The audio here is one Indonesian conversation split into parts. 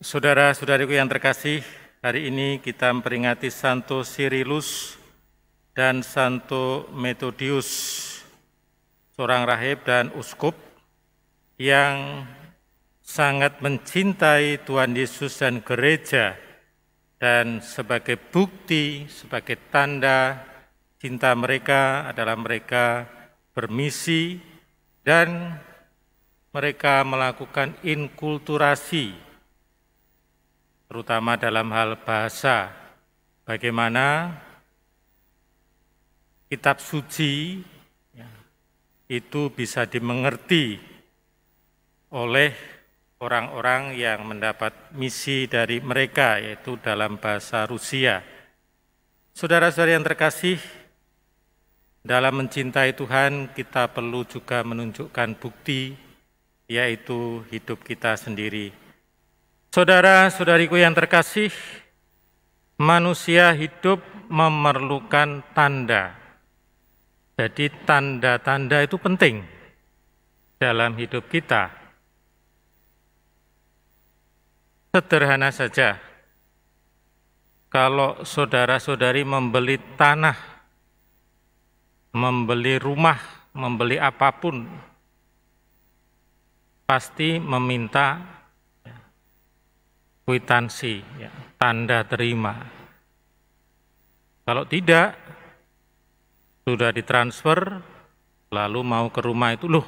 Saudara-saudariku yang terkasih, hari ini kita memperingati Santo Cyrillus dan Santo Methodius, seorang rahib dan uskup yang sangat mencintai Tuhan Yesus dan gereja, dan sebagai bukti, sebagai tanda cinta mereka adalah mereka bermisi dan mereka melakukan inkulturasi, terutama dalam hal bahasa, bagaimana kitab suci itu bisa dimengerti oleh orang-orang yang mendapat misi dari mereka, yaitu dalam bahasa Rusia. Saudara-saudara yang terkasih, dalam mencintai Tuhan kita perlu juga menunjukkan bukti, yaitu hidup kita sendiri. Saudara-saudariku yang terkasih, manusia hidup memerlukan tanda. Jadi tanda-tanda itu penting dalam hidup kita. Sederhana saja, kalau saudara-saudari membeli tanah, membeli rumah, membeli apapun, pasti meminta kwitansi, tanda terima. Kalau tidak, sudah ditransfer, lalu mau ke rumah itu, loh,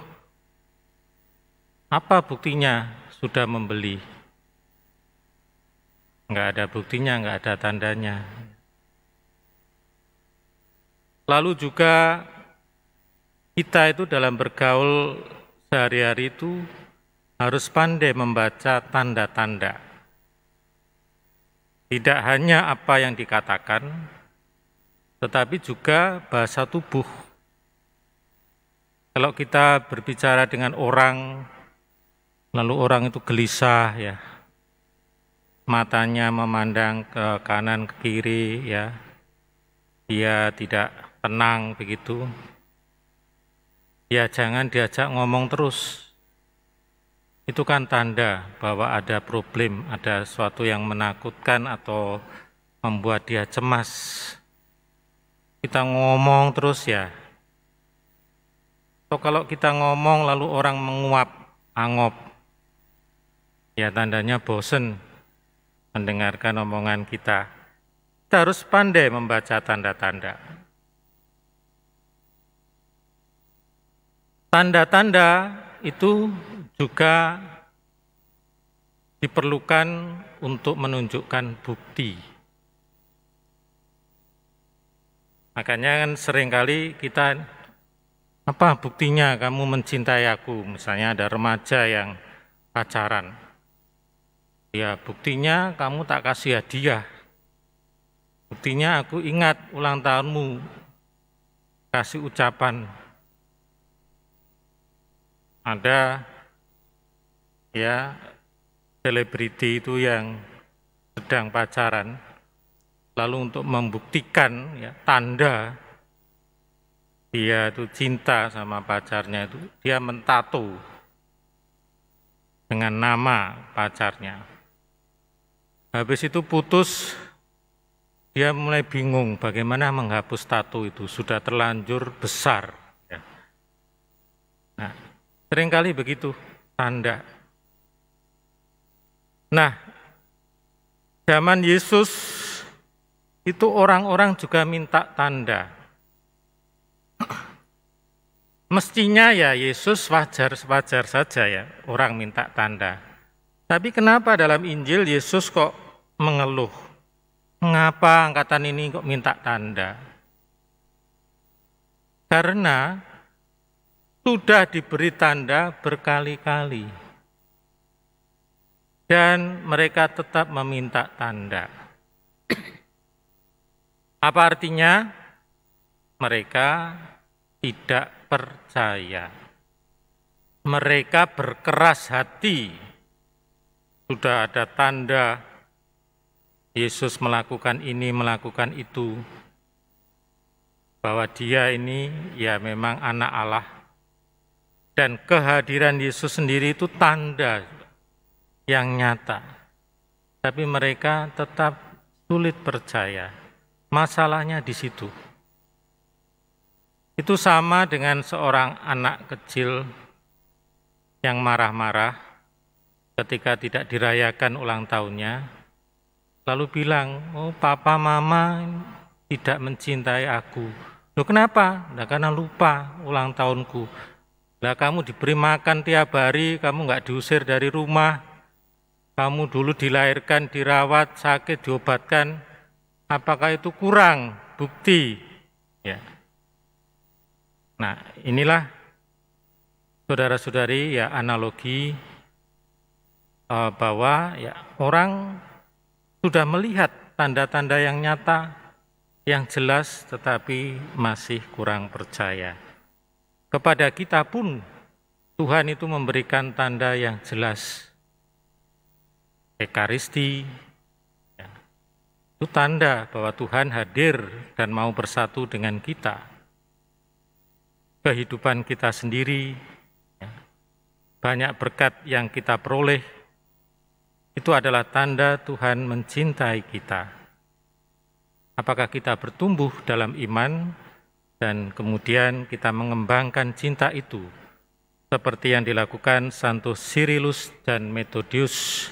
apa buktinya sudah membeli? Enggak ada buktinya, enggak ada tandanya. Lalu juga kita itu dalam bergaul sehari-hari itu harus pandai membaca tanda-tanda. Tidak hanya apa yang dikatakan, tetapi juga bahasa tubuh. Kalau kita berbicara dengan orang, lalu orang itu gelisah, ya, matanya memandang ke kanan ke kiri, ya, dia tidak tenang begitu, ya jangan diajak ngomong terus. Itu kan tanda bahwa ada problem, ada sesuatu yang menakutkan atau membuat dia cemas. Kita ngomong terus ya. Atau kalau kita ngomong lalu orang menguap, angop, ya tandanya bosen mendengarkan omongan kita. Kita harus pandai membaca tanda-tanda. Tanda-tanda itu juga diperlukan untuk menunjukkan bukti. Makanya kan seringkali kita, apa buktinya kamu mencintai aku? Misalnya ada remaja yang pacaran. Ya buktinya kamu tak kasih hadiah. Buktinya aku ingat ulang tahunmu, kasih ucapan. Ada ya selebriti itu yang sedang pacaran, lalu untuk membuktikan ya tanda dia itu cinta sama pacarnya itu, dia mentato dengan nama pacarnya. Habis itu putus, dia mulai bingung bagaimana menghapus tato itu, sudah terlanjur besar. Ya. Nah, seringkali begitu tanda. Nah, zaman Yesus itu orang-orang juga minta tanda. Mestinya ya Yesus wajar saja ya orang minta tanda. Tapi kenapa dalam Injil Yesus kok mengeluh? Mengapa angkatan ini kok minta tanda? Karena sudah diberi tanda berkali-kali. Dan mereka tetap meminta tanda. Apa artinya? Mereka tidak percaya. Mereka berkeras hati. Sudah ada tanda Yesus melakukan ini, melakukan itu. Bahwa dia ini ya memang anak Allah. Dan kehadiran Yesus sendiri itu tanda yang nyata. tapi mereka tetap sulit percaya. Masalahnya di situ. Itu sama dengan seorang anak kecil yang marah-marah ketika tidak dirayakan ulang tahunnya, lalu bilang, "Oh, papa, mama tidak mencintai aku." Loh, kenapa? Nah, karena lupa ulang tahunku. Lah, kamu diberi makan tiap hari, kamu nggak diusir dari rumah, kamu dulu dilahirkan, dirawat, sakit, diobatkan. Apakah itu kurang bukti? Ya. Nah, inilah saudara-saudari ya analogi bahwa ya orang sudah melihat tanda-tanda yang nyata, yang jelas, tetapi masih kurang percaya. Kepada kita pun Tuhan itu memberikan tanda yang jelas. Ekaristi, ya, itu tanda bahwa Tuhan hadir dan mau bersatu dengan kita. Kehidupan kita sendiri, ya, banyak berkat yang kita peroleh, itu adalah tanda Tuhan mencintai kita. Apakah kita bertumbuh dalam iman dan kemudian kita mengembangkan cinta itu seperti yang dilakukan Santo Cyrillus dan Methodius.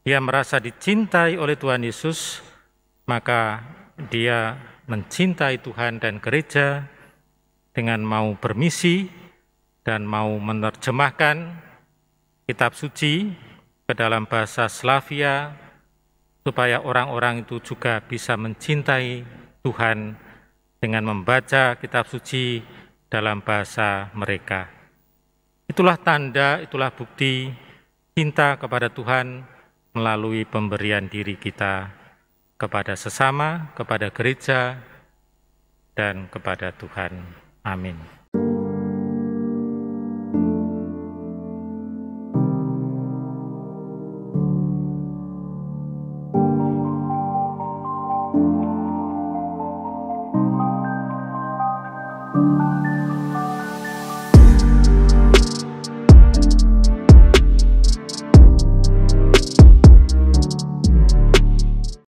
Dia merasa dicintai oleh Tuhan Yesus, maka dia mencintai Tuhan dan gereja dengan mau bermisi dan mau menerjemahkan kitab suci ke dalam bahasa Slavia, supaya orang-orang itu juga bisa mencintai Tuhan dengan membaca kitab suci dalam bahasa mereka. Itulah tanda, itulah bukti cinta kepada Tuhan melalui pemberian diri kita kepada sesama, kepada gereja, dan kepada Tuhan. Amin.